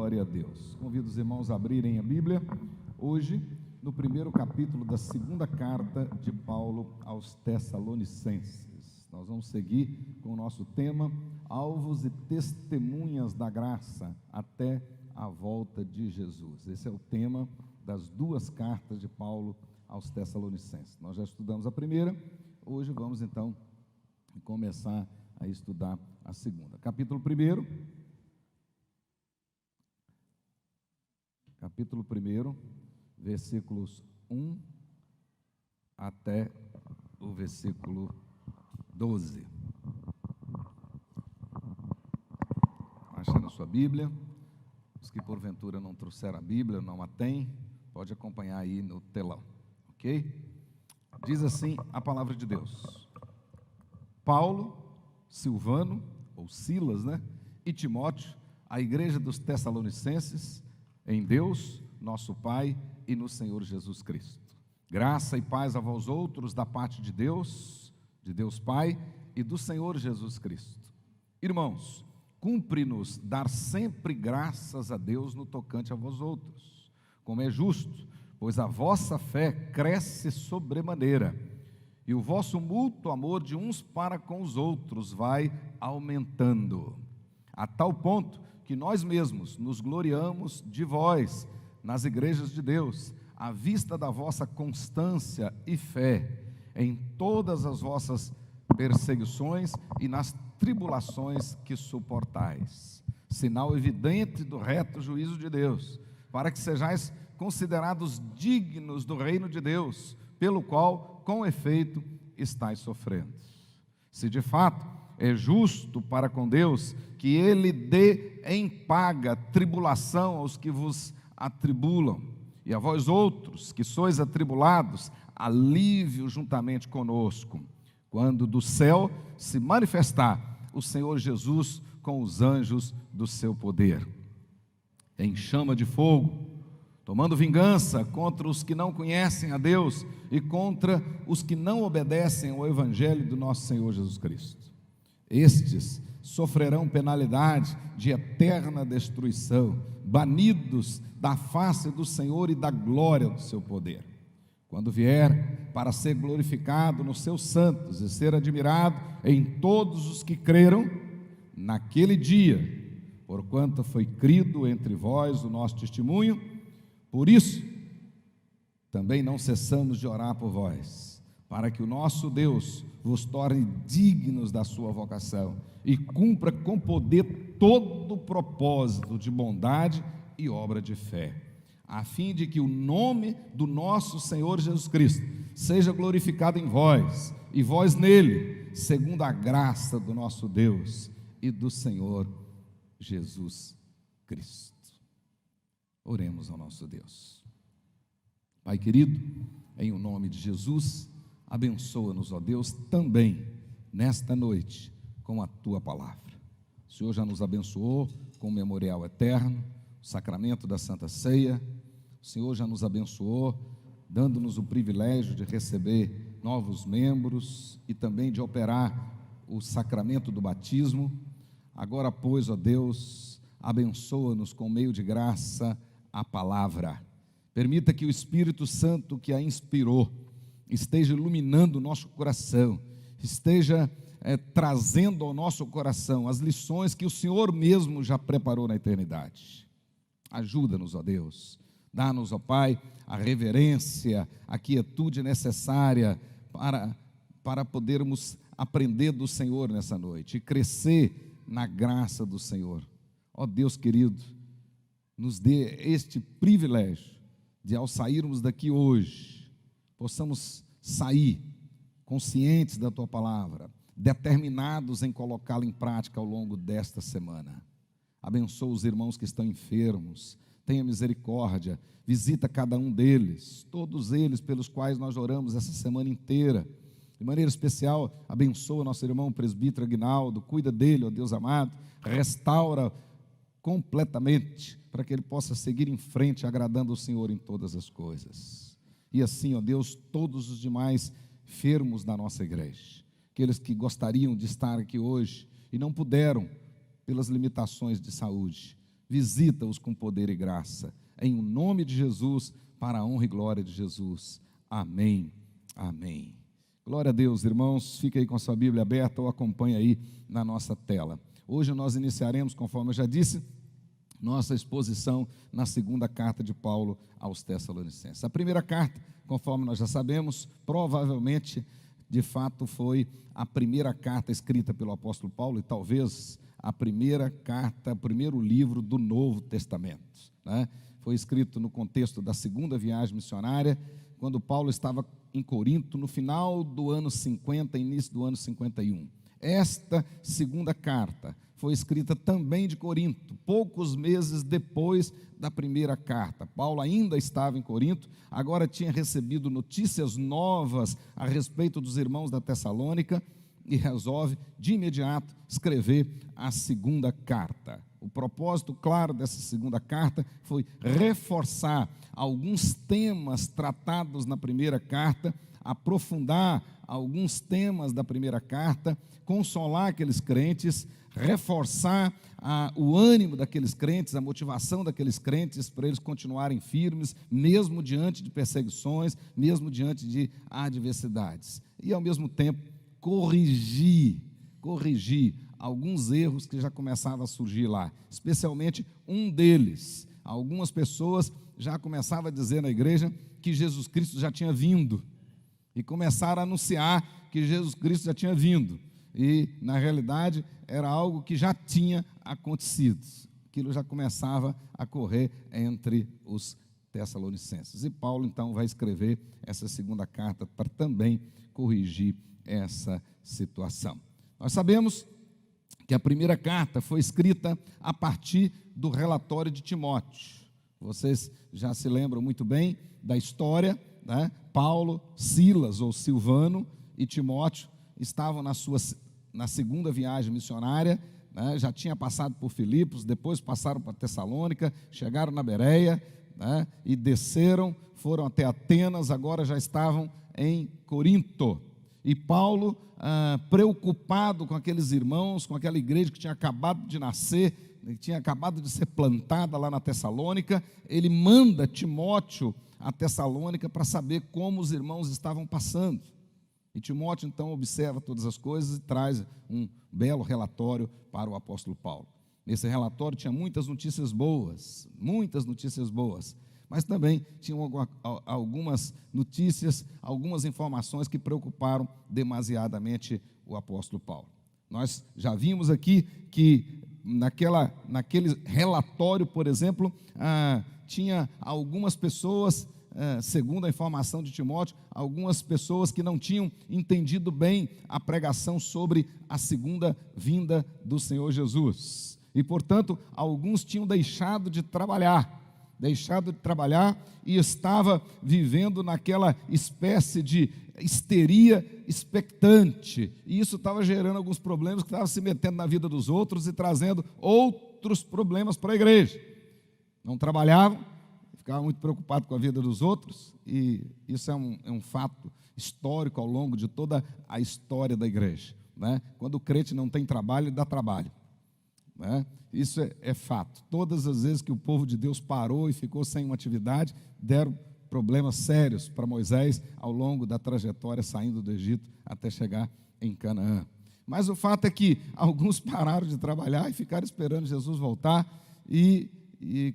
Glória a Deus. Convido os irmãos a abrirem a Bíblia, hoje, no primeiro capítulo da segunda carta de Paulo aos Tessalonicenses. Nós vamos seguir com o nosso tema, alvos e testemunhas da graça até a volta de Jesus. Esse é o tema das duas cartas de Paulo aos Tessalonicenses. Nós já estudamos a primeira, hoje vamos então começar a estudar a segunda. Capítulo 1, versículos 1 até o versículo 12. Acha na sua Bíblia. Os que porventura não trouxeram a Bíblia, não a têm, pode acompanhar aí no telão, ok? Diz assim a palavra de Deus: Paulo, Silvano, ou Silas, e Timóteo, a igreja dos Tessalonicenses, em Deus, nosso Pai, e no Senhor Jesus Cristo. Graça e paz a vós outros da parte de Deus Pai e do Senhor Jesus Cristo. Irmãos, cumpre-nos dar sempre graças a Deus no tocante a vós outros, como é justo, pois a vossa fé cresce sobremaneira, e o vosso mútuo amor de uns para com os outros vai aumentando, a tal ponto que nós mesmos nos gloriamos de vós nas igrejas de Deus, à vista da vossa constância e fé em todas as vossas perseguições e nas tribulações que suportais, sinal evidente do reto juízo de Deus, para que sejais considerados dignos do reino de Deus, pelo qual, com efeito, estáis sofrendo. Se de fato é justo para com Deus que Ele dê em paga tribulação aos que vos atribulam, e a vós outros que sois atribulados, alívio juntamente conosco, quando do céu se manifestar o Senhor Jesus com os anjos do seu poder, em chama de fogo, tomando vingança contra os que não conhecem a Deus e contra os que não obedecem ao Evangelho do nosso Senhor Jesus Cristo. Estes sofrerão penalidade de eterna destruição, banidos da face do Senhor e da glória do seu poder, quando vier para ser glorificado nos seus santos e ser admirado em todos os que creram naquele dia, porquanto foi crido entre vós o nosso testemunho. Por isso, também não cessamos de orar por vós, para que o nosso Deus vos torne dignos da sua vocação e cumpra com poder todo o propósito de bondade e obra de fé, a fim de que o nome do nosso Senhor Jesus Cristo seja glorificado em vós, e vós nele, segundo a graça do nosso Deus e do Senhor Jesus Cristo. Oremos ao nosso Deus. Pai querido, em o nome de Jesus, abençoa-nos, ó Deus, também nesta noite com a Tua palavra. O Senhor já nos abençoou com o memorial eterno, o sacramento da Santa Ceia. O Senhor já nos abençoou, dando-nos o privilégio de receber novos membros e também de operar o sacramento do batismo. Agora, pois, ó Deus, abençoa-nos com meio de graça a palavra. Permita que o Espírito Santo que a inspirou esteja iluminando o nosso coração, esteja trazendo ao nosso coração as lições que o Senhor mesmo já preparou na eternidade. Ajuda-nos, ó Deus, dá-nos, ó Pai, a reverência, a quietude necessária para podermos aprender do Senhor nessa noite e crescer na graça do Senhor. Ó Deus querido, nos dê este privilégio de, ao sairmos daqui hoje, possamos sair conscientes da Tua palavra, determinados em colocá-la em prática ao longo desta semana. Abençoa os irmãos que estão enfermos, tenha misericórdia, visita cada um deles, todos eles pelos quais nós oramos essa semana inteira. De maneira especial, abençoa nosso irmão presbítero Aguinaldo, cuida dele, ó Deus amado, restaura completamente, para que ele possa seguir em frente, agradando o Senhor em todas as coisas. E assim, ó Deus, todos os demais enfermos da nossa igreja, aqueles que gostariam de estar aqui hoje e não puderam, pelas limitações de saúde, visita-os com poder e graça. Em nome de Jesus, para a honra e glória de Jesus. Amém. Amém. Glória a Deus, irmãos. Fica aí com a sua Bíblia aberta ou acompanha aí na nossa tela. Hoje nós iniciaremos, conforme eu já disse, nossa exposição na segunda carta de Paulo aos Tessalonicenses. A primeira carta, conforme nós já sabemos, provavelmente, de fato, foi a primeira carta escrita pelo apóstolo Paulo e talvez a primeira carta, o primeiro livro do Novo Testamento, né? Foi escrito no contexto da segunda viagem missionária, quando Paulo estava em Corinto, no final do ano 50, início do ano 51. Esta segunda carta foi escrita também de Corinto, poucos meses depois da primeira carta. Paulo ainda estava em Corinto, agora tinha recebido notícias novas a respeito dos irmãos da Tessalônica e resolve, de imediato, escrever a segunda carta. O propósito claro dessa segunda carta foi reforçar alguns temas tratados na primeira carta, aprofundar alguns temas da primeira carta, consolar aqueles crentes, reforçar o ânimo daqueles crentes, a motivação daqueles crentes para eles continuarem firmes, mesmo diante de perseguições, mesmo diante de adversidades. E, ao mesmo tempo, corrigir alguns erros que já começavam a surgir lá, especialmente um deles. Algumas pessoas já começavam a dizer na igreja que Jesus Cristo já tinha vindo, e começaram a anunciar que Jesus Cristo já tinha vindo, e na realidade era algo que já tinha acontecido. Aquilo já começava a correr entre os Tessalonicenses, e Paulo então vai escrever essa segunda carta para também corrigir essa situação. Nós sabemos que a primeira carta foi escrita a partir do relatório de Timóteo. Vocês já se lembram muito bem da história, né? Paulo, Silas ou Silvano e Timóteo estavam na segunda viagem missionária, né? Já tinha passado por Filipos, depois passaram para Tessalônica, chegaram na Bereia, né? E desceram, foram até Atenas, agora já estavam em Corinto. E Paulo, preocupado com aqueles irmãos, com aquela igreja que tinha acabado de nascer, que tinha acabado de ser plantada lá na Tessalônica, ele manda Timóteo a Tessalônica para saber como os irmãos estavam passando. E Timóteo então observa todas as coisas e traz um belo relatório para o apóstolo Paulo. Nesse relatório tinha muitas notícias boas, mas também tinham algumas notícias, algumas informações que preocuparam demasiadamente o apóstolo Paulo. Nós já vimos aqui que naquele relatório, por exemplo, tinha algumas pessoas, segundo a informação de Timóteo, algumas pessoas que não tinham entendido bem a pregação sobre a segunda vinda do Senhor Jesus. E, portanto, alguns tinham deixado de trabalhar e estava vivendo naquela espécie de histeria expectante, e isso estava gerando alguns problemas, que estavam se metendo na vida dos outros e trazendo outros problemas para a igreja. Não trabalhavam, ficavam muito preocupados com a vida dos outros, e isso é um fato histórico ao longo de toda a história da igreja, né? Quando o crente não tem trabalho, ele dá trabalho, né? Isso é fato. Todas as vezes que o povo de Deus parou e ficou sem uma atividade, deram problemas sérios para Moisés ao longo da trajetória saindo do Egito até chegar em Canaã. Mas o fato é que alguns pararam de trabalhar e ficaram esperando Jesus voltar e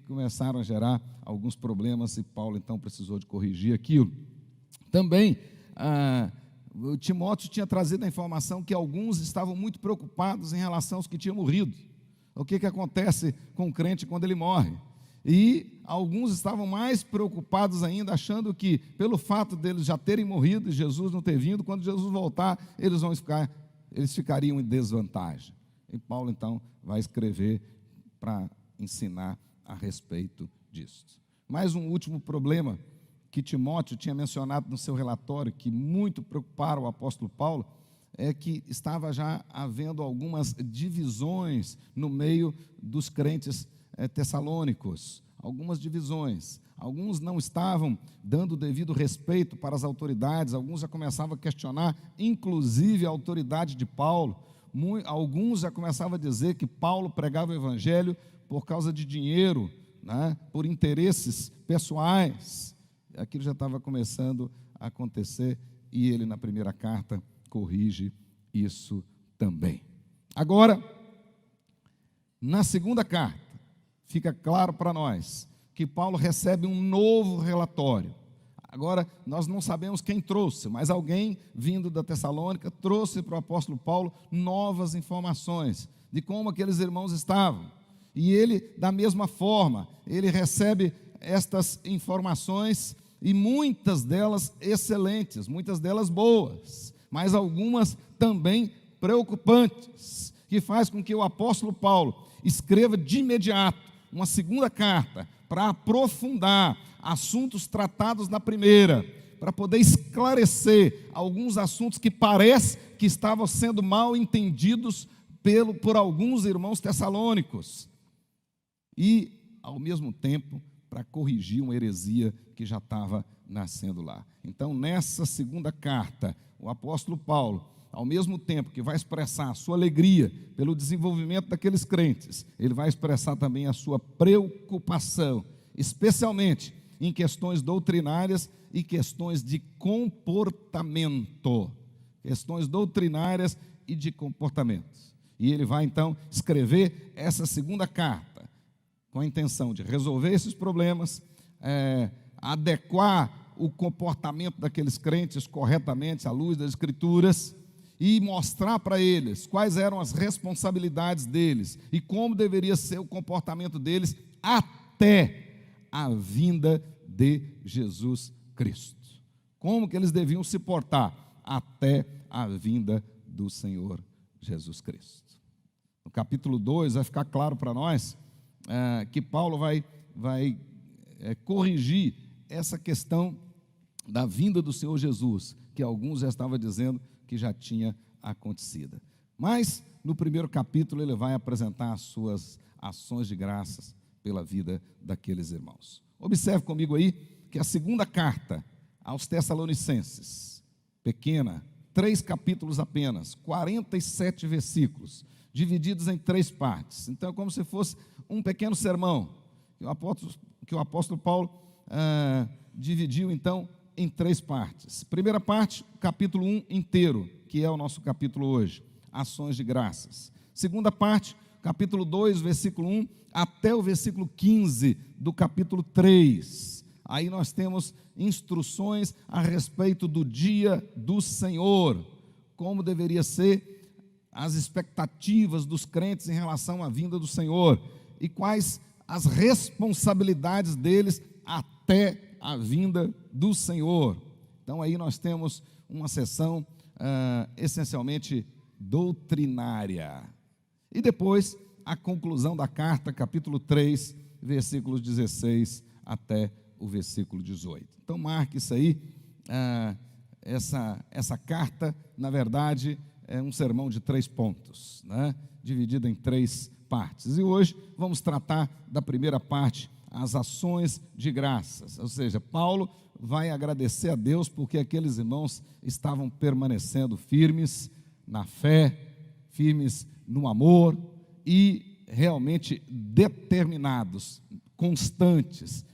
começaram a gerar alguns problemas, e Paulo então precisou de corrigir aquilo. Também o Timóteo tinha trazido a informação que alguns estavam muito preocupados em relação aos que tinham morrido. O que acontece com o crente quando ele morre? E alguns estavam mais preocupados ainda, achando que pelo fato deles já terem morrido e Jesus não ter vindo, quando Jesus voltar, eles ficariam em desvantagem. E Paulo então vai escrever para ensinar a respeito disso. Mais um último problema que Timóteo tinha mencionado no seu relatório, que muito preocuparam o apóstolo Paulo, é que estava já havendo algumas divisões no meio dos crentes tessalônicos, algumas divisões. Alguns não estavam dando o devido respeito para as autoridades, alguns já começavam a questionar, inclusive a autoridade de Paulo. Alguns já começavam a dizer que Paulo pregava o evangelho por causa de dinheiro, né, por interesses pessoais. Aquilo já estava começando a acontecer e ele, na primeira carta, corrige isso também. Agora, na segunda carta, fica claro para nós que Paulo recebe um novo relatório. Agora, nós não sabemos quem trouxe, mas alguém vindo da Tessalônica trouxe para o apóstolo Paulo novas informações de como aqueles irmãos estavam. E ele, da mesma forma, ele recebe estas informações e muitas delas excelentes, muitas delas boas, mas algumas também preocupantes, que faz com que o apóstolo Paulo escreva de imediato uma segunda carta para aprofundar assuntos tratados na primeira, para poder esclarecer alguns assuntos que parece que estavam sendo mal entendidos por alguns irmãos tessalônicos, e ao mesmo tempo para corrigir uma heresia que já estava nascendo lá. Então, nessa segunda carta, o apóstolo Paulo, ao mesmo tempo que vai expressar a sua alegria pelo desenvolvimento daqueles crentes, ele vai expressar também a sua preocupação, especialmente em questões doutrinárias e questões de comportamento. Questões doutrinárias e de comportamentos. E ele vai então escrever essa segunda carta com a intenção de resolver esses problemas, adequar o comportamento daqueles crentes corretamente à luz das Escrituras e mostrar para eles quais eram as responsabilidades deles e como deveria ser o comportamento deles até a vinda de Jesus Cristo. Como que eles deviam se portar até a vinda do Senhor Jesus Cristo. No capítulo 2 vai ficar claro para nós que Paulo vai corrigir essa questão da vinda do Senhor Jesus, que alguns já estavam dizendo que já tinha acontecido. Mas, no primeiro capítulo, ele vai apresentar as suas ações de graças pela vida daqueles irmãos. Observe comigo aí que a segunda carta aos Tessalonicenses, pequena, 3 capítulos apenas, 47 versículos, divididos em 3 partes. Então, é como se fosse um pequeno sermão, que o apóstolo Paulo dividiu, então, em 3 partes. Primeira parte, capítulo 1 inteiro, que é o nosso capítulo hoje, ações de graças. Segunda parte, capítulo 2, versículo 1, até o versículo 15 do capítulo 3. Aí nós temos instruções a respeito do dia do Senhor, como deveria ser as expectativas dos crentes em relação à vinda do Senhor e quais as responsabilidades deles até a vinda do Senhor. Então aí nós temos uma sessão essencialmente doutrinária. E depois a conclusão da carta, capítulo 3, versículos 16 até o versículo 18. Então marque isso aí, essa carta, na verdade, é um sermão de 3 pontos, né? Dividido em 3 partes. E hoje vamos tratar da primeira parte, as ações de graças. Ou seja, Paulo vai agradecer a Deus porque aqueles irmãos estavam permanecendo firmes na fé, firmes no amor e realmente determinados, constantes,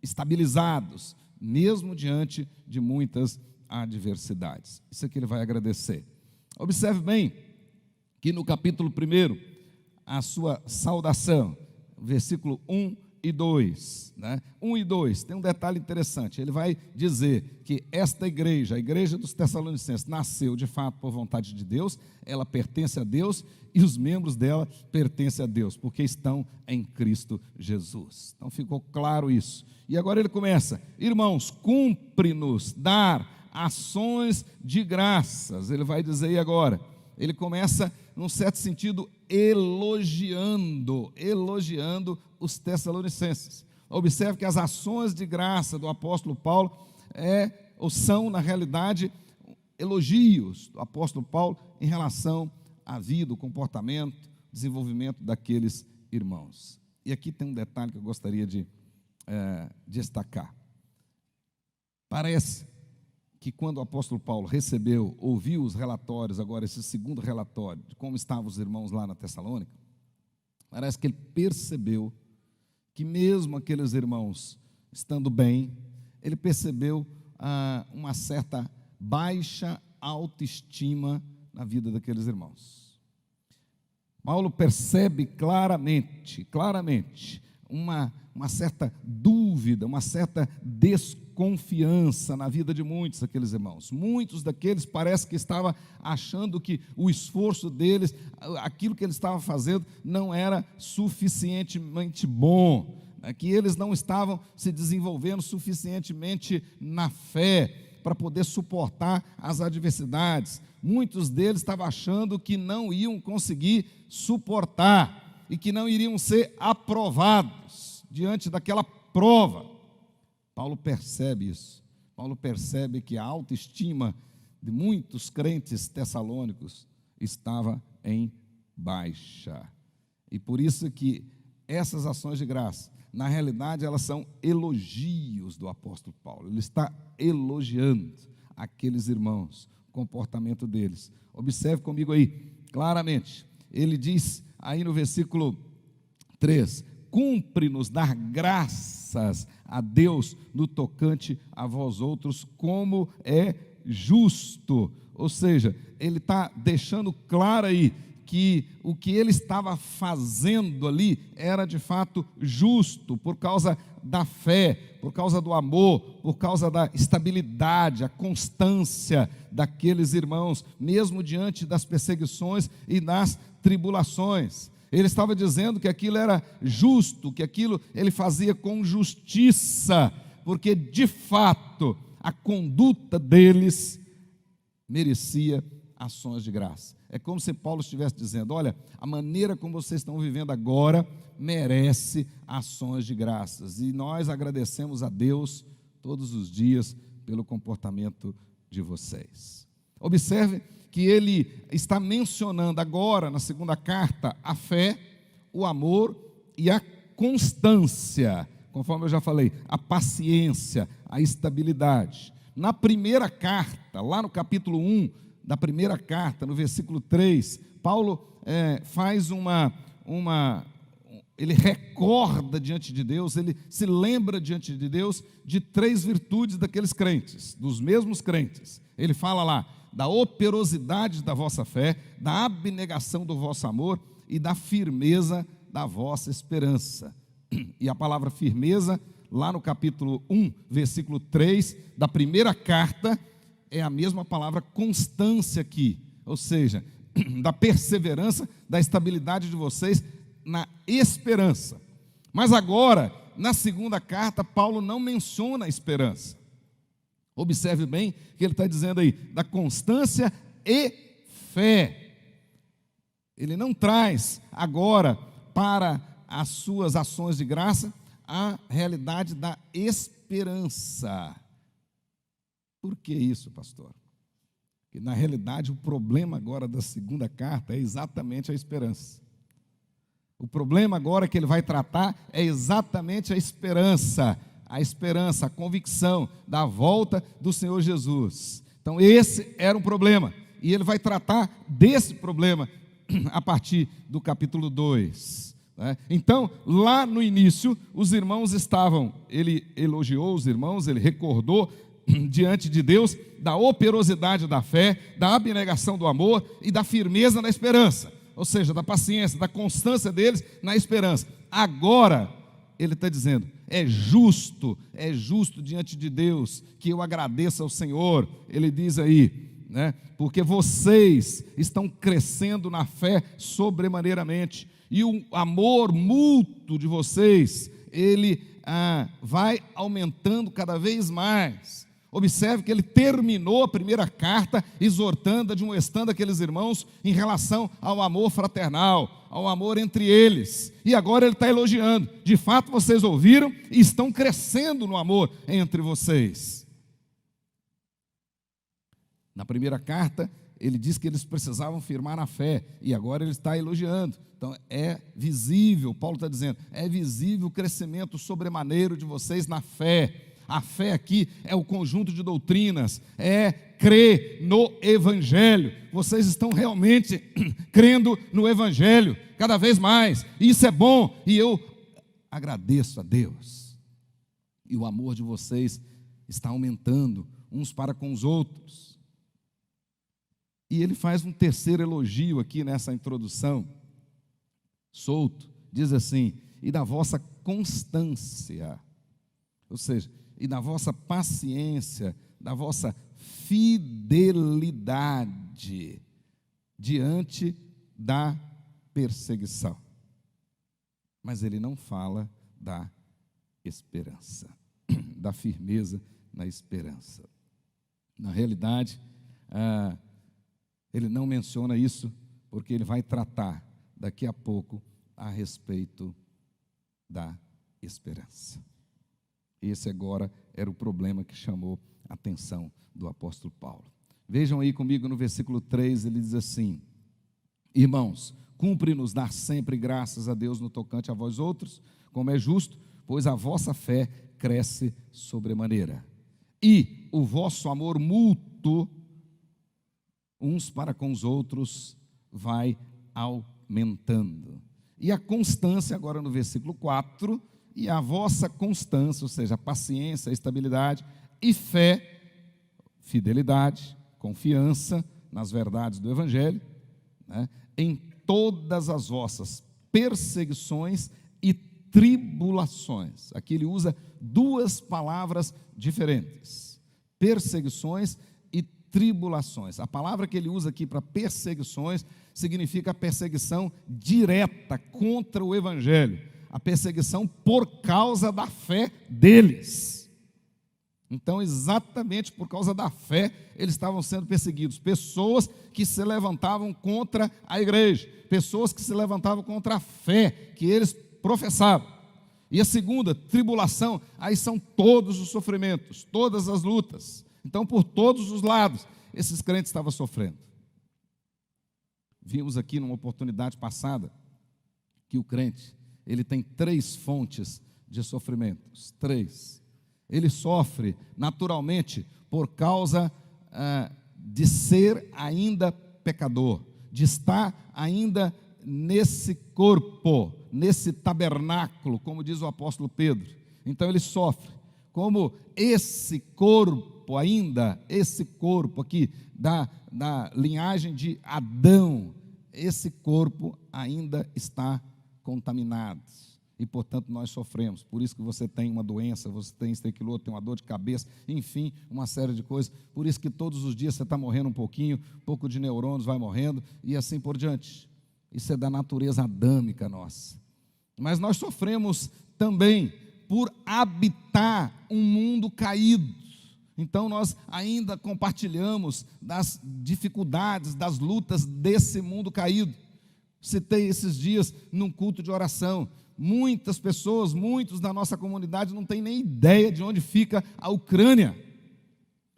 estabilizados, mesmo diante de muitas adversidades. Isso é que ele vai agradecer. Observe bem que no capítulo 1, a sua saudação, versículo 1 e 2, né? 1 e 2, tem um detalhe interessante, ele vai dizer que esta igreja, a igreja dos Tessalonicenses, nasceu de fato por vontade de Deus, ela pertence a Deus e os membros dela pertencem a Deus, porque estão em Cristo Jesus. Então ficou claro isso. E agora ele começa: irmãos, cumpre-nos dar ações de graças. Ele vai dizer aí agora, ele começa, num certo sentido, elogiando os Tessalonicenses. Observe que as ações de graça do apóstolo Paulo são, na realidade, elogios do apóstolo Paulo em relação à vida, o comportamento, desenvolvimento daqueles irmãos. E aqui tem um detalhe que eu gostaria de destacar. Parece que quando o apóstolo Paulo ouviu os relatórios, agora esse segundo relatório, de como estavam os irmãos lá na Tessalônica, Parece que ele percebeu que mesmo aqueles irmãos estando bem, ele percebeu uma certa baixa autoestima na vida daqueles irmãos. Paulo percebe claramente uma certa dúvida, uma certa desconfiança na vida de muitos daqueles irmãos. Muitos daqueles parece que estavam achando que o esforço deles, aquilo que eles estavam fazendo, não era suficientemente bom, que eles não estavam se desenvolvendo suficientemente na fé para poder suportar as adversidades. Muitos deles estavam achando que não iam conseguir suportar e que não iriam ser aprovados diante daquela prova. Paulo percebe isso. Paulo percebe que a autoestima de muitos crentes tessalônicos estava em baixa. E por isso que essas ações de graça, na realidade, elas são elogios do apóstolo Paulo. Ele está elogiando aqueles irmãos, o comportamento deles. Observe comigo aí, claramente. Ele diz aí no versículo 3: cumpre-nos dar graças a Deus no tocante a vós outros, como é justo. Ou seja, ele está deixando claro aí que o que ele estava fazendo ali era de fato justo, por causa da fé, por causa do amor, por causa da estabilidade, a constância daqueles irmãos, mesmo diante das perseguições e das tribulações. Ele estava dizendo que aquilo era justo, que aquilo ele fazia com justiça, porque de fato a conduta deles merecia ações de graça. É como se Paulo estivesse dizendo: olha, a maneira como vocês estão vivendo agora merece ações de graças, e nós agradecemos a Deus todos os dias pelo comportamento de vocês. Observe que ele está mencionando agora, na segunda carta, a fé, o amor e a constância, conforme eu já falei, a paciência, a estabilidade. Na primeira carta, lá no capítulo 1 da primeira carta, no versículo 3, Paulo faz ele recorda diante de Deus, ele se lembra diante de Deus de 3 virtudes daqueles crentes, dos mesmos crentes. Ele fala lá da operosidade da vossa fé, da abnegação do vosso amor e da firmeza da vossa esperança. E a palavra firmeza, lá no capítulo 1, versículo 3 da primeira carta, é a mesma palavra constância aqui, ou seja, da perseverança, da estabilidade de vocês na esperança. Mas agora, na segunda carta, Paulo não menciona a esperança. Observe bem que ele está dizendo aí, da constância e fé. Ele não traz agora para as suas ações de graça a realidade da esperança. Por que isso, pastor? Porque na realidade o problema agora da segunda carta é exatamente a esperança. O problema agora que ele vai tratar é exatamente a esperança, a convicção da volta do Senhor Jesus. Então esse era um problema, e ele vai tratar desse problema a partir do capítulo 2. Então, lá no início, os irmãos ele elogiou os irmãos, ele recordou diante de Deus da operosidade da fé, da abnegação do amor e da firmeza na esperança, ou seja, da paciência, da constância deles na esperança. Agora, ele está dizendo, é justo diante de Deus que eu agradeça ao Senhor. Ele diz aí, porque vocês estão crescendo na fé sobremaneiramente, e o amor mútuo de vocês, ele vai aumentando cada vez mais. Observe que ele terminou a primeira carta exortando, admoestando aqueles irmãos em relação ao amor fraternal, ao amor entre eles. E agora ele está elogiando. De fato, vocês ouviram e estão crescendo no amor entre vocês. Na primeira carta, ele disse que eles precisavam firmar na fé, e agora ele está elogiando. Então é visível, Paulo está dizendo, é visível o crescimento sobremaneiro de vocês na fé. A fé aqui é o conjunto de doutrinas, é crer no Evangelho. Vocês estão realmente crendo no Evangelho cada vez mais. Isso é bom e eu agradeço a Deus. E o amor de vocês está aumentando uns para com os outros. E ele faz um terceiro elogio aqui nessa introdução, solto, diz assim: e da vossa constância, ou seja, e da vossa paciência, da vossa fidelidade diante da perseguição. Mas ele não fala da esperança, da firmeza na esperança. Na realidade, ele não menciona isso, porque ele vai tratar daqui a pouco a respeito da esperança. Esse agora era o problema que chamou a atenção do apóstolo Paulo. Vejam aí comigo no versículo 3, ele diz assim: irmãos, cumpre-nos dar sempre graças a Deus no tocante a vós outros, como é justo, pois a vossa fé cresce sobremaneira, e o vosso amor mútuo uns para com os outros vai aumentando. E a constância, agora no versículo 4, e a vossa constância, ou seja, a paciência, a estabilidade, e fé, fidelidade, confiança nas verdades do Evangelho, né, em todas as vossas perseguições e tribulações. Aqui ele usa duas palavras diferentes: perseguições e tribulações. A palavra que ele usa aqui para perseguições significa a perseguição direta contra o Evangelho, a perseguição por causa da fé deles. Então, exatamente por causa da fé, eles estavam sendo perseguidos. Pessoas que se levantavam contra a igreja, pessoas que se levantavam contra a fé que eles professavam. E a segunda, tribulação, aí são todos os sofrimentos, todas as lutas. Então, por todos os lados, esses crentes estavam sofrendo. Vimos aqui numa oportunidade passada que o crente, ele tem 3 fontes de sofrimentos, 3. Ele sofre naturalmente por causa de ser ainda pecador, de estar ainda nesse corpo, nesse tabernáculo, como diz o apóstolo Pedro. Então ele sofre, como esse corpo ainda, esse corpo aqui da linhagem de Adão, esse corpo ainda está contaminado. E, portanto, nós sofremos. Por isso que você tem uma doença, você tem isso, tem aquilo outro, tem uma dor de cabeça, enfim, uma série de coisas. Por isso que todos os dias você está morrendo um pouco de neurônios vai morrendo, e assim por diante. Isso é da natureza adâmica nossa. Mas nós sofremos também por habitar um mundo caído. Então, nós ainda compartilhamos das dificuldades, das lutas desse mundo caído. Citei esses dias num culto de oração. Muitas pessoas, muitos da nossa comunidade não têm nem ideia de onde fica a Ucrânia.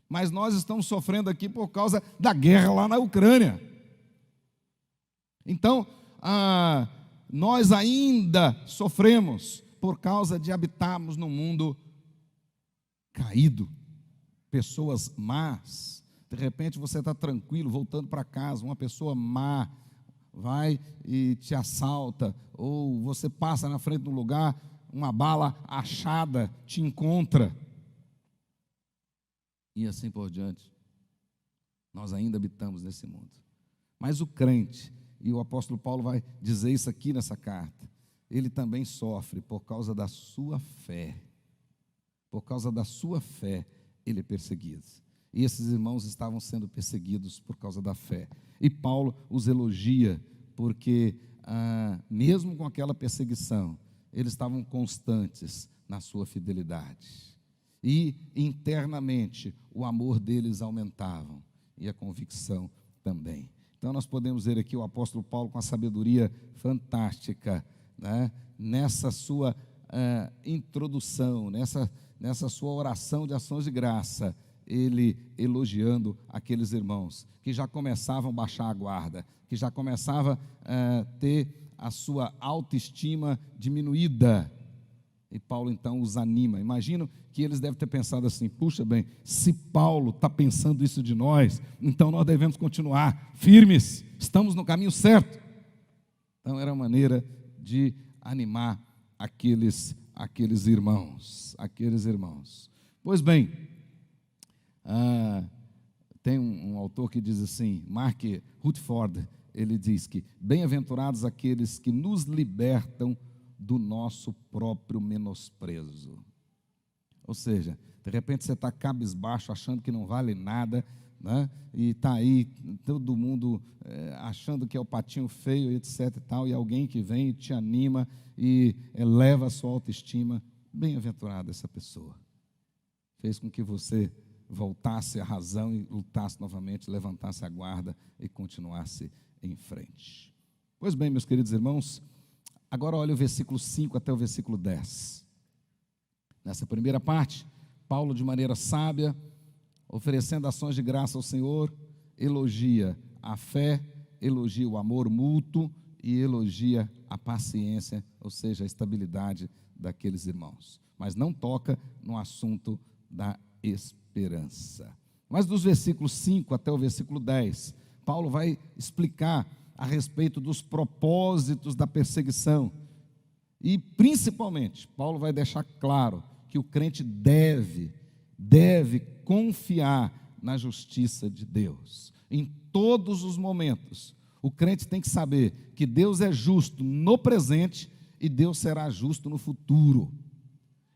Mas nós estamos sofrendo aqui por causa da guerra lá na Ucrânia. Então, nós ainda sofremos por causa de habitarmos num mundo caído. Pessoas más. De repente você está tranquilo, voltando para casa, uma pessoa má vai e te assalta, ou você passa na frente de um lugar, uma bala achada te encontra, e assim por diante. Nós ainda habitamos nesse mundo. Mas o crente, e o apóstolo Paulo vai dizer isso aqui nessa carta, ele também sofre por causa da sua fé. Por causa da sua fé, ele é perseguido. E esses irmãos estavam sendo perseguidos por causa da fé. E Paulo os elogia, porque mesmo com aquela perseguição, eles estavam constantes na sua fidelidade. E internamente o amor deles aumentava, e a convicção também. Então nós podemos ver aqui o apóstolo Paulo com a sabedoria fantástica, né? Nessa sua introdução, nessa sua oração de ações de graça, ele elogiando aqueles irmãos que já começavam a baixar a guarda, que já começavam a ter a sua autoestima diminuída, E Paulo então os anima. Imagino que eles devem ter pensado assim: puxa bem, se Paulo está pensando isso de nós, então nós devemos continuar firmes, estamos no caminho certo. Então era a maneira de animar aqueles irmãos. Pois bem, tem um autor que diz assim, Mark Rutherford, ele diz que bem-aventurados aqueles que nos libertam do nosso próprio menosprezo. Ou seja, de repente você está cabisbaixo, achando que não vale nada, né? E está aí todo mundo achando que é o patinho feio, etc. e tal, e alguém que vem e te anima e eleva a sua autoestima. Bem-aventurada essa pessoa. Fez com que você voltasse à razão e lutasse novamente, levantasse a guarda e continuasse em frente. Pois bem, meus queridos irmãos, agora olha o versículo 5 até o versículo 10. Nessa primeira parte, Paulo, de maneira sábia, oferecendo ações de graça ao Senhor, elogia a fé, elogia o amor mútuo e elogia a paciência, ou seja, a estabilidade daqueles irmãos. Mas não toca no assunto da esperança. Mas dos versículos 5 até o versículo 10, Paulo vai explicar a respeito dos propósitos da perseguição. E, principalmente, Paulo vai deixar claro que o crente deve confiar na justiça de Deus. Em todos os momentos, o crente tem que saber que Deus é justo no presente e Deus será justo no futuro.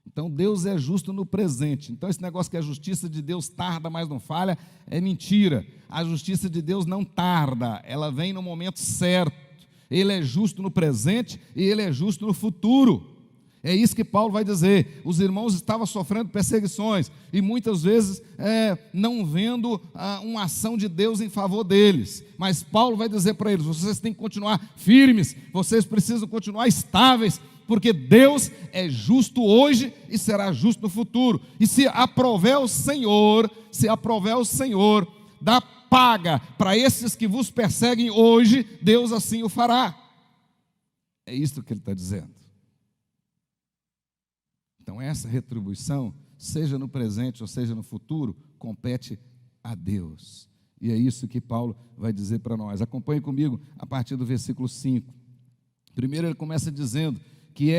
Então, Deus é justo no presente. Então, esse negócio que a justiça de Deus tarda, mas não falha, é mentira. A justiça de Deus não tarda, ela vem no momento certo. Ele é justo no presente e Ele é justo no futuro. É isso que Paulo vai dizer. Os irmãos estavam sofrendo perseguições e muitas vezes não vendo uma ação de Deus em favor deles. Mas Paulo vai dizer para eles: vocês têm que continuar firmes, vocês precisam continuar estáveis, porque Deus é justo hoje e será justo no futuro. E se aprover o Senhor, dá paga para esses que vos perseguem hoje, Deus assim o fará. É isso que ele está dizendo. Então essa retribuição, seja no presente ou seja no futuro, compete a Deus. E é isso que Paulo vai dizer para nós. Acompanhe comigo a partir do versículo 5. Primeiro ele começa dizendo que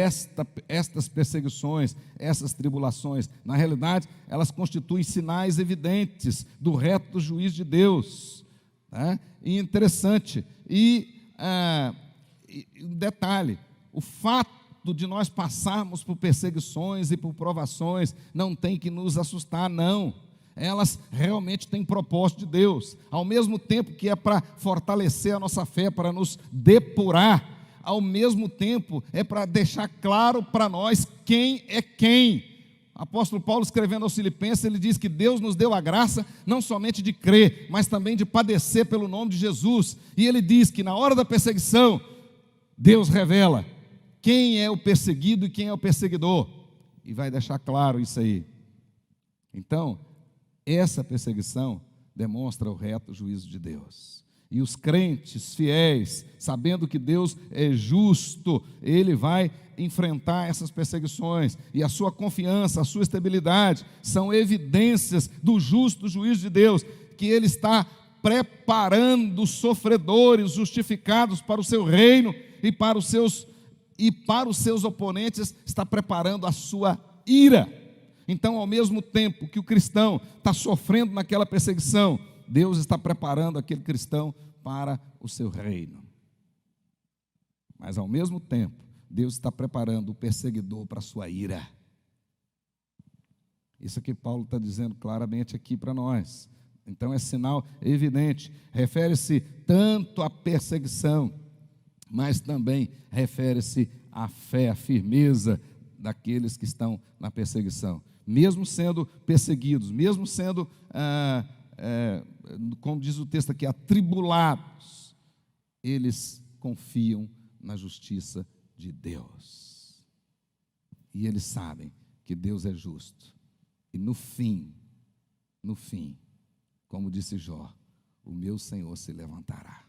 estas perseguições, essas tribulações, na realidade, elas constituem sinais evidentes do reto juízo de Deus. Né? E interessante, um detalhe, o fato de nós passarmos por perseguições e por provações não tem que nos assustar, não. Elas realmente têm propósito de Deus, ao mesmo tempo que é para fortalecer a nossa fé, para nos depurar, ao mesmo tempo é para deixar claro para nós quem é quem. O apóstolo Paulo, escrevendo aos Filipenses, ele diz que Deus nos deu a graça não somente de crer, mas também de padecer pelo nome de Jesus. E ele diz que na hora da perseguição, Deus revela quem é o perseguido e quem é o perseguidor, e vai deixar claro isso aí. Então, essa perseguição demonstra o reto juízo de Deus. E os crentes fiéis, sabendo que Deus é justo, ele vai enfrentar essas perseguições, e a sua confiança, a sua estabilidade, são evidências do justo juízo de Deus, que ele está preparando os sofredores justificados para o seu reino e para os seus oponentes está preparando a sua ira. Então, ao mesmo tempo que o cristão está sofrendo naquela perseguição, Deus está preparando aquele cristão para o seu reino. Mas ao mesmo tempo, Deus está preparando o perseguidor para a sua ira. Isso que Paulo está dizendo claramente aqui para nós. Então é sinal evidente, refere-se tanto à perseguição, mas também refere-se à fé, à firmeza daqueles que estão na perseguição. Mesmo sendo perseguidos, mesmo sendo, como diz o texto aqui, atribulados, eles confiam na justiça de Deus. E eles sabem que Deus é justo. E no fim, como disse Jó, o meu Senhor se levantará.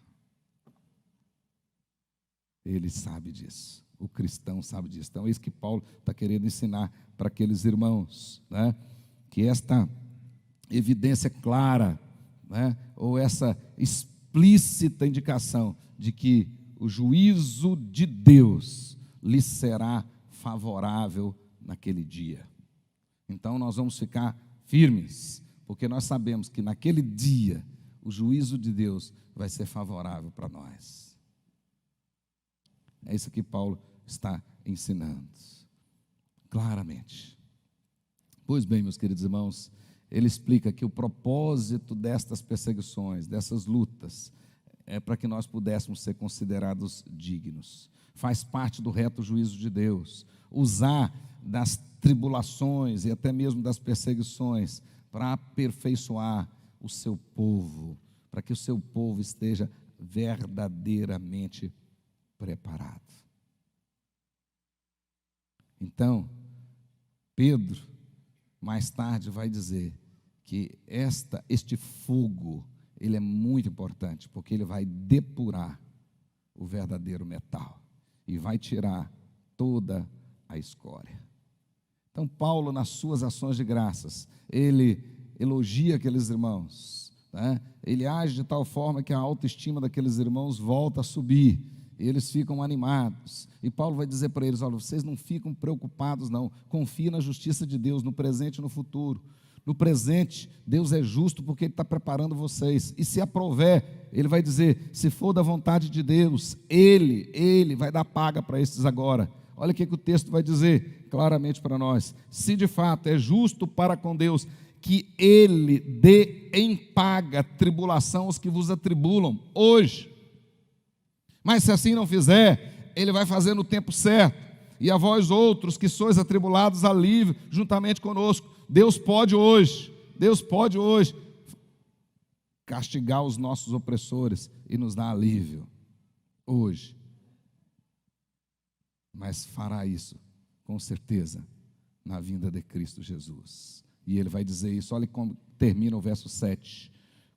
Ele sabe disso. o cristão sabe disso. Então, é isso que Paulo está querendo ensinar para aqueles irmãos, né? Que esta evidência clara, né? Ou essa explícita indicação de que o juízo de Deus lhe será favorável naquele dia. Então, nós vamos ficar firmes, porque nós sabemos que naquele dia o juízo de Deus vai ser favorável para nós. É isso que Paulo está ensinando, claramente. Pois bem, meus queridos irmãos, ele explica que o propósito destas perseguições, dessas lutas, é para que nós pudéssemos ser considerados dignos. Faz parte do reto juízo de Deus, usar das tribulações e até mesmo das perseguições para aperfeiçoar o seu povo, para que o seu povo esteja verdadeiramente preparado. Então, Pedro, mais tarde, vai dizer que este fogo, ele é muito importante, porque ele vai depurar o verdadeiro metal e vai tirar toda a escória. Então, Paulo, nas suas ações de graças, ele elogia aqueles irmãos, né? Ele age de tal forma que a autoestima daqueles irmãos volta a subir, e eles ficam animados. E Paulo vai dizer para eles: olha, vocês não ficam preocupados não, confiem na justiça de Deus, no presente e no futuro. No presente, Deus é justo porque Ele está preparando vocês, e se aprover, Ele vai dizer, se for da vontade de Deus, Ele vai dar paga para estes agora. Olha o que o texto vai dizer claramente para nós: se de fato é justo para com Deus, que Ele dê em paga tribulação aos que vos atribulam hoje. Mas se assim não fizer, Ele vai fazer no tempo certo, e a vós outros que sois atribulados, alívio juntamente conosco. Deus pode hoje castigar os nossos opressores e nos dar alívio, hoje. Mas fará isso, com certeza, na vinda de Cristo Jesus. E ele vai dizer isso, olha como termina o verso 7.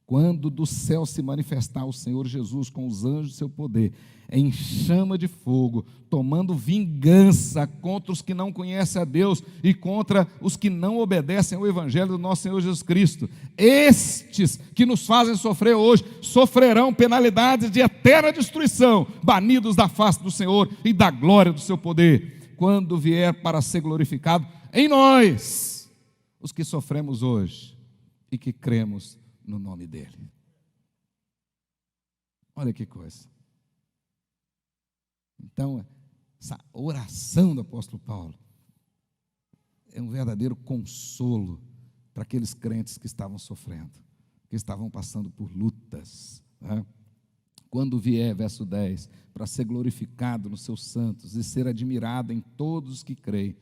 Quando do céu se manifestar o Senhor Jesus com os anjos de seu poder, em chama de fogo, tomando vingança contra os que não conhecem a Deus e contra os que não obedecem ao Evangelho do nosso Senhor Jesus Cristo. Estes que nos fazem sofrer hoje, sofrerão penalidades de eterna destruição, banidos da face do Senhor e da glória do seu poder, quando vier para ser glorificado em nós, os que sofremos hoje e que cremos no nome dele. Olha que coisa. Então, essa oração do apóstolo Paulo é um verdadeiro consolo para aqueles crentes que estavam sofrendo, que estavam passando por lutas, né? Quando vier, verso 10, para ser glorificado nos seus santos e ser admirado em todos os que creem.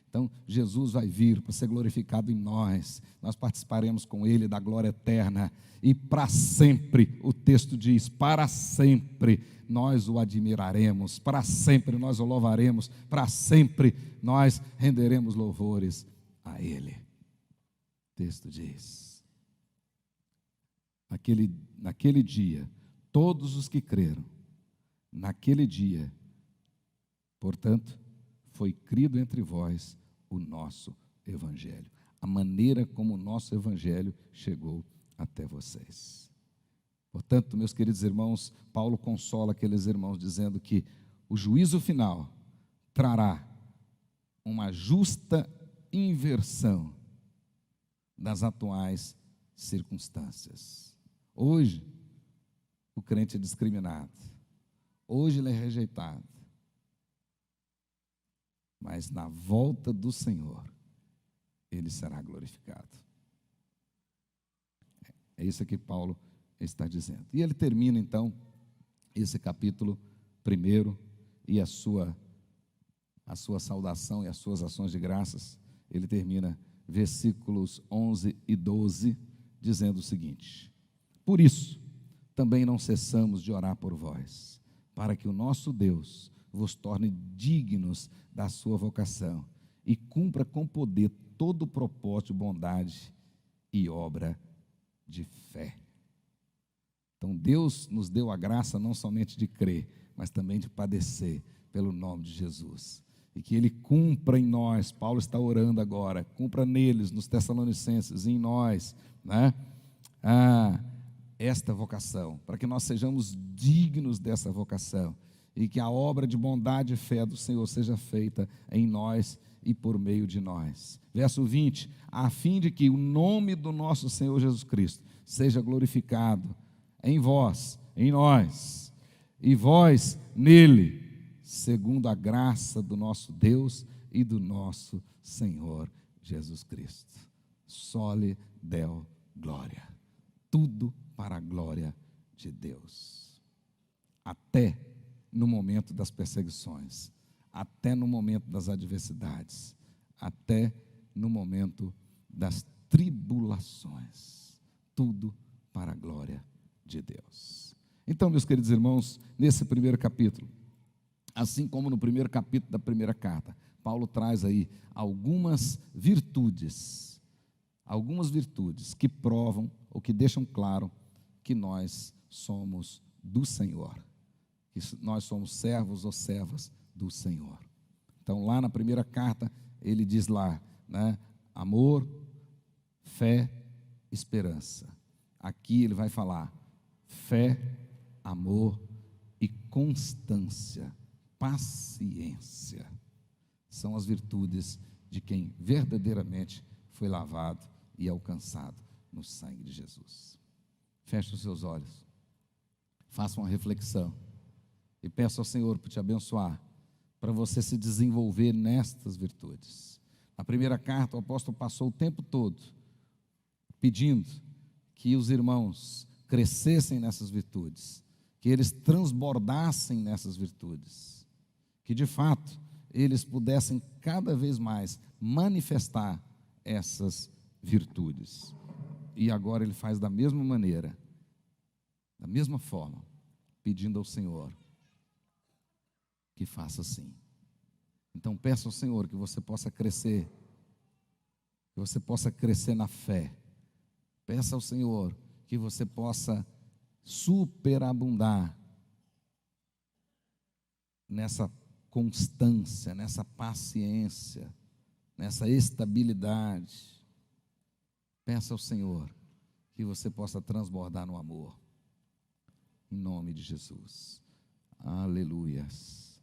Então, Jesus vai vir para ser glorificado em nós participaremos com Ele da glória eterna, e para sempre, o texto diz, para sempre nós o admiraremos, para sempre nós o louvaremos, para sempre nós renderemos louvores a Ele. O texto diz, naquele dia, todos os que creram, naquele dia, portanto, foi crido entre vós o nosso Evangelho, a maneira como o nosso Evangelho chegou até vocês. Portanto, meus queridos irmãos, Paulo consola aqueles irmãos dizendo que o juízo final trará uma justa inversão das atuais circunstâncias. Hoje, o crente é discriminado, hoje ele é rejeitado, mas na volta do Senhor, ele será glorificado. É isso que Paulo está dizendo. E ele termina, então, esse capítulo 1 e a sua saudação e as suas ações de graças. Ele termina versículos 11 e 12, dizendo o seguinte: por isso, também não cessamos de orar por vós, para que o nosso Deus vos torne dignos da sua vocação e cumpra com poder todo o propósito de bondade e obra de fé. Então Deus nos deu a graça não somente de crer, mas também de padecer, pelo nome de Jesus. E que Ele cumpra em nós, Paulo está orando agora, cumpra neles, nos Tessalonicenses, em nós, né? Esta vocação, para que nós sejamos dignos dessa vocação, e que a obra de bondade e fé do Senhor seja feita em nós e por meio de nós. Verso 20, a fim de que o nome do nosso Senhor Jesus Cristo seja glorificado em vós, em nós, e vós nele, segundo a graça do nosso Deus e do nosso Senhor Jesus Cristo. Soli Deo glória. Tudo para a glória de Deus. Até no momento das perseguições, até no momento das adversidades, até no momento das tribulações. Tudo para a glória de Deus. Então, meus queridos irmãos, nesse primeiro capítulo, assim como no primeiro capítulo da primeira carta, Paulo traz aí algumas virtudes que provam ou que deixam claro que nós somos do Senhor, que nós somos servos ou servas do Senhor. Então, lá na primeira carta, ele diz lá, né, amor, fé, esperança. Aqui ele vai falar fé, amor e constância, paciência. São as virtudes de quem verdadeiramente foi lavado e alcançado no sangue de Jesus. Feche os seus olhos, faça uma reflexão e peça ao Senhor para te abençoar, para você se desenvolver nestas virtudes. Na primeira carta, o apóstolo passou o tempo todo pedindo que os irmãos crescessem nessas virtudes, que eles transbordassem nessas virtudes, que de fato eles pudessem cada vez mais manifestar essas virtudes. E agora ele faz da mesma maneira, da mesma forma, pedindo ao Senhor que faça assim. Então peça ao Senhor que você possa crescer, na fé. Peça ao Senhor que você possa superabundar nessa constância, nessa paciência, nessa estabilidade. Peça ao Senhor que você possa transbordar no amor, em nome de Jesus. Aleluias.